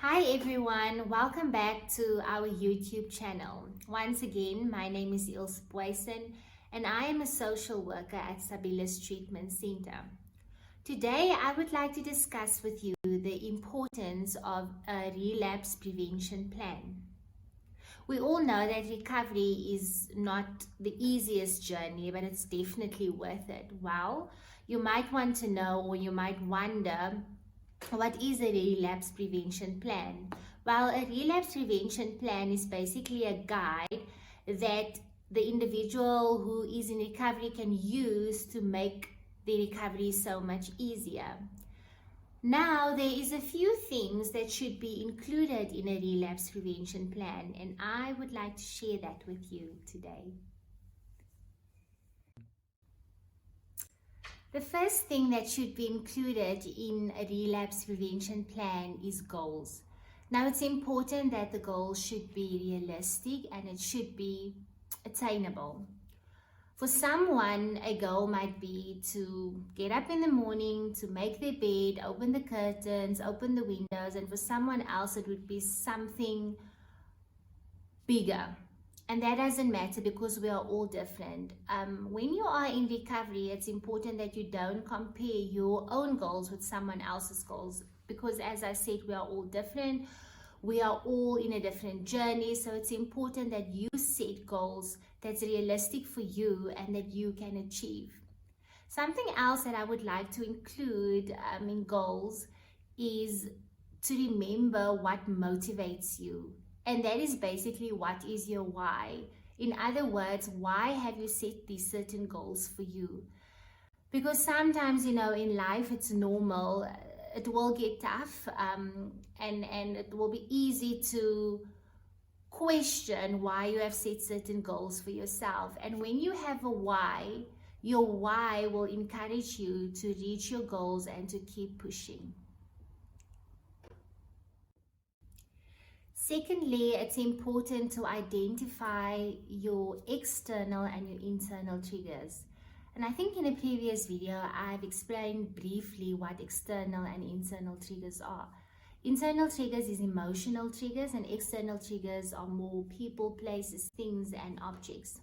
Hi everyone, welcome back to our YouTube channel. Once again, my name is Ilse Boysen and I am a social worker at Stabilis Treatment Center. Today, I would like to discuss with you the importance of a relapse prevention plan. We all know that recovery is not the easiest journey, but it's definitely worth it. Well, you might want to know, or you might wonder, what is a relapse prevention plan? Well, a relapse prevention plan is basically a guide that the individual who is in recovery can use to make the recovery so much easier. Now, there is a few things that should be included in a relapse prevention plan, and I would like to share that with you today. The first thing that should be included in a relapse prevention plan is goals. Now, it's important that the goals should be realistic and it should be attainable. For someone, a goal might be to get up in the morning, to make their bed, open the curtains, open the windows, and for someone else, it would be something bigger. And that doesn't matter because we are all different. When you are in recovery, it's important that you don't compare your own goals with someone else's goals because, as I said, we are all different. We are all in a different journey. So it's important that you set goals that's realistic for you and that you can achieve. Something else that I would like to include in goals is to remember what motivates you. And that is basically what is your why. In other words, why have you set these certain goals for you? Because sometimes, in life it's normal. It will get tough and it will be easy to question why you have set certain goals for yourself. And when you have a why, your why will encourage you to reach your goals and to keep pushing. Secondly, it's important to identify your external and your internal triggers. And I think in a previous video, I've explained briefly what external and internal triggers are. Internal triggers is emotional triggers and external triggers are more people, places, things, and objects.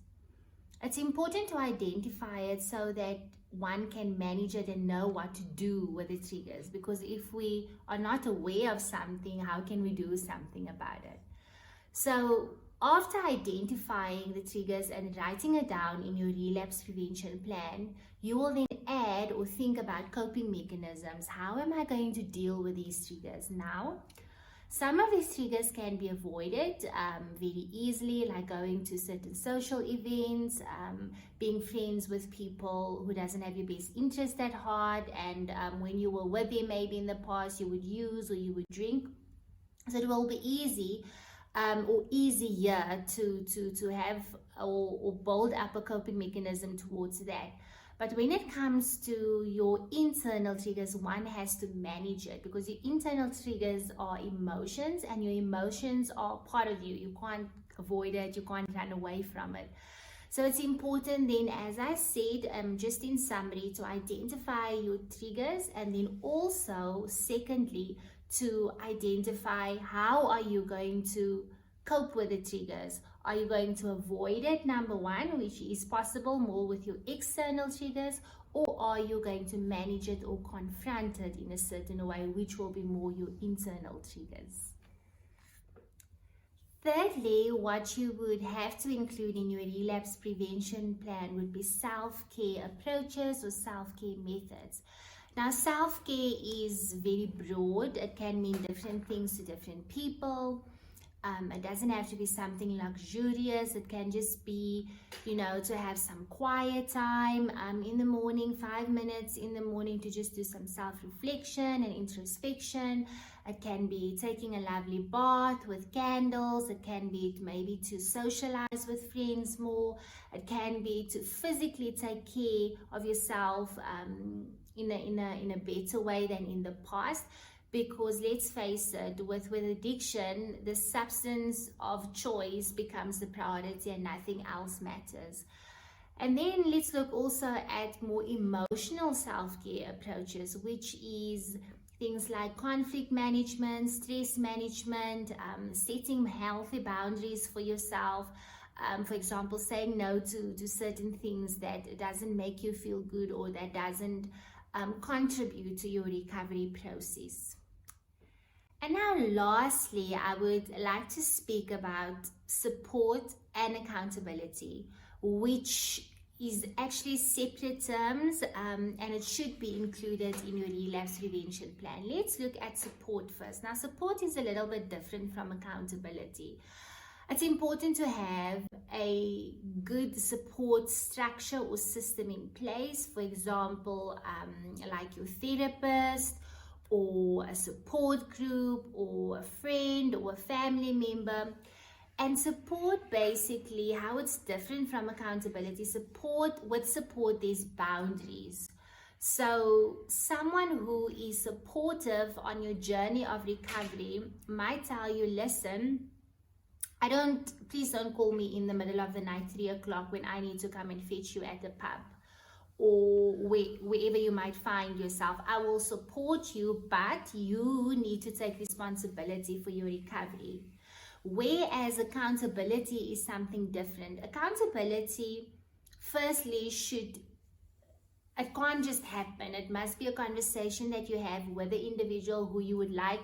It's important to identify it so that one can manage it and know what to do with the triggers, because if we are not aware of something, how can we do something about it? So after identifying the triggers and writing it down in your relapse prevention plan, you will then add or think about coping mechanisms. How am I going to deal with these triggers now? Some of these triggers can be avoided very easily, like going to certain social events, being friends with people who doesn't have your best interest at heart, and when you were with them maybe in the past, you would use or you would drink. So it will be easy or easier to have or build up a coping mechanism towards that. But when it comes to your internal triggers, one has to manage it because your internal triggers are emotions and your emotions are part of you. You can't avoid it, you can't run away from it. So it's important then, as I said, just in summary, to identify your triggers and then also, secondly, to identify how are you going to cope with the triggers. Are you going to avoid it, number one, which is possible more with your external triggers, or are you going to manage it or confront it in a certain way, which will be more your internal triggers? Thirdly, what you would have to include in your relapse prevention plan would be self-care approaches or self-care methods. Now, self-care is very broad. It can mean different things to different people. It doesn't have to be something luxurious. It can just be, to have some quiet time in the morning, 5 minutes in the morning to just do some self-reflection and introspection. It can be taking a lovely bath with candles. It can be maybe to socialize with friends more. It can be to physically take care of yourself in a better way than in the past. Because let's face it, with addiction, the substance of choice becomes the priority and nothing else matters. And then let's look also at more emotional self-care approaches, which is Things like conflict management, stress management, setting healthy boundaries for yourself. For example, saying no to certain things that doesn't make you feel good or that doesn't contribute to your recovery process. And now lastly, I would like to speak about support and accountability, which is actually separate terms, and it should be included in your relapse prevention plan. Let's look at support first. Now, support is a little bit different from accountability. It's important to have a good support structure or system in place. For example, like your therapist or a support group or a friend or a family member. And support, basically, how it's different from accountability. With support, there's boundaries. So someone who is supportive on your journey of recovery might tell you, listen, please don't call me in the middle of the night, 3 o'clock, when I need to come and fetch you at the pub or wherever you might find yourself. I will support you, but you need to take responsibility for your recovery. Whereas accountability is something different. Accountability, firstly, it can't just happen. It must be a conversation that you have with the individual who you would like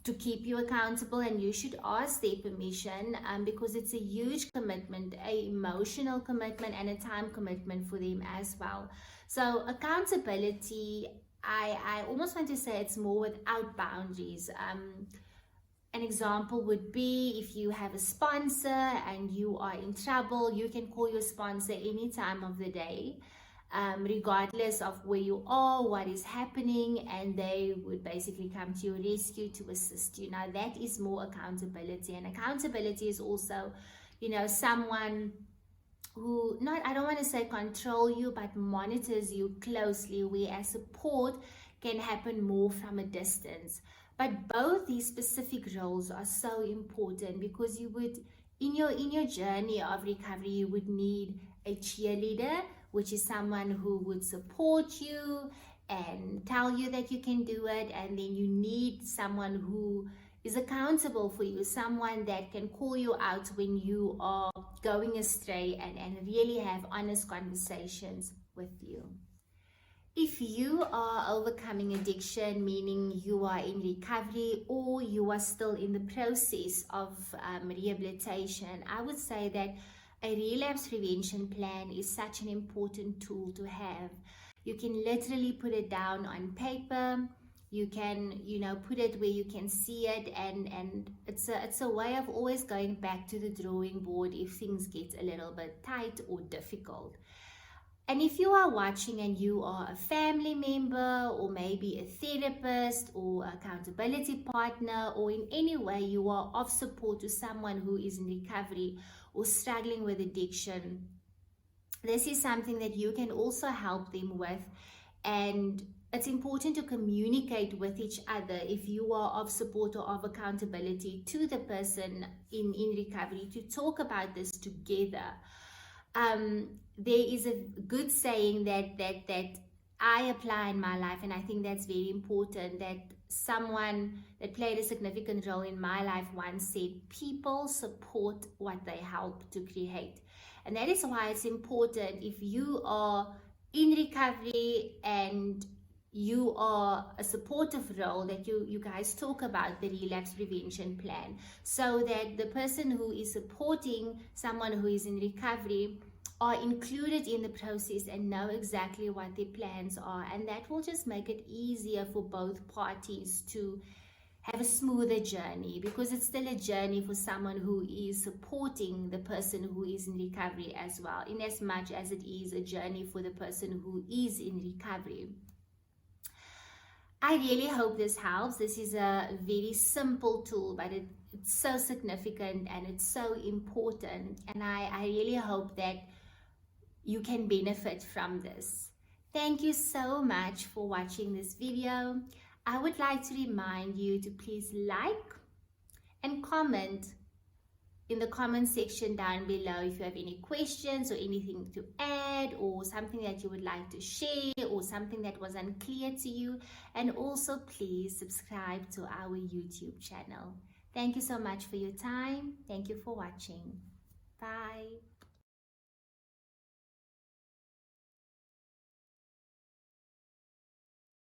to keep you accountable, and you should ask their permission, because it's a huge commitment, an emotional commitment and a time commitment for them as well. So accountability, I almost want to say it's more without boundaries. An example would be if you have a sponsor and you are in trouble, you can call your sponsor any time of the day, regardless of where you are, what is happening, and they would basically come to your rescue to assist you. Now, that is more accountability. And accountability is also, someone who, I don't want to say control you, but monitors you closely, whereas support can happen more from a distance. But both these specific roles are so important, because you would, in your journey of recovery, you would need a cheerleader, which is someone who would support you and tell you that you can do it. And then you need someone who is accountable for you, someone that can call you out when you are going astray and really have honest conversations with you. If you are overcoming addiction, meaning you are in recovery or you are still in the process of rehabilitation, I would say that a relapse prevention plan is such an important tool to have. You can literally put it down on paper. You can, put it where you can see it, and it's a way of always going back to the drawing board if things get a little bit tight or difficult. And if you are watching and you are a family member or maybe a therapist or accountability partner, or in any way you are of support to someone who is in recovery or struggling with addiction, this is something that you can also help them with. And it's important to communicate with each other if you are of support or of accountability to the person in recovery, to talk about this together. There is a good saying that I apply in my life, and I think that's very important, that someone that played a significant role in my life once said, people support what they help to create. And that is why it's important, if you are in recovery and you are a supportive role, that you guys talk about the relapse prevention plan, so that the person who is supporting someone who is in recovery are included in the process and know exactly what their plans are. And that will just make it easier for both parties to have a smoother journey, because it's still a journey for someone who is supporting the person who is in recovery as well, in as much as it is a journey for the person who is in recovery. I really hope this helps. This is a very simple tool, but it's so significant and it's so important. And I really hope that you can benefit from this. Thank you so much for watching this video. I would like to remind you to please like and comment in the comment section down below if you have any questions or anything to add, or something that you would like to share, or something that was unclear to you. And also please subscribe to our YouTube channel. Thank you so much for your time. Thank you for watching. Bye.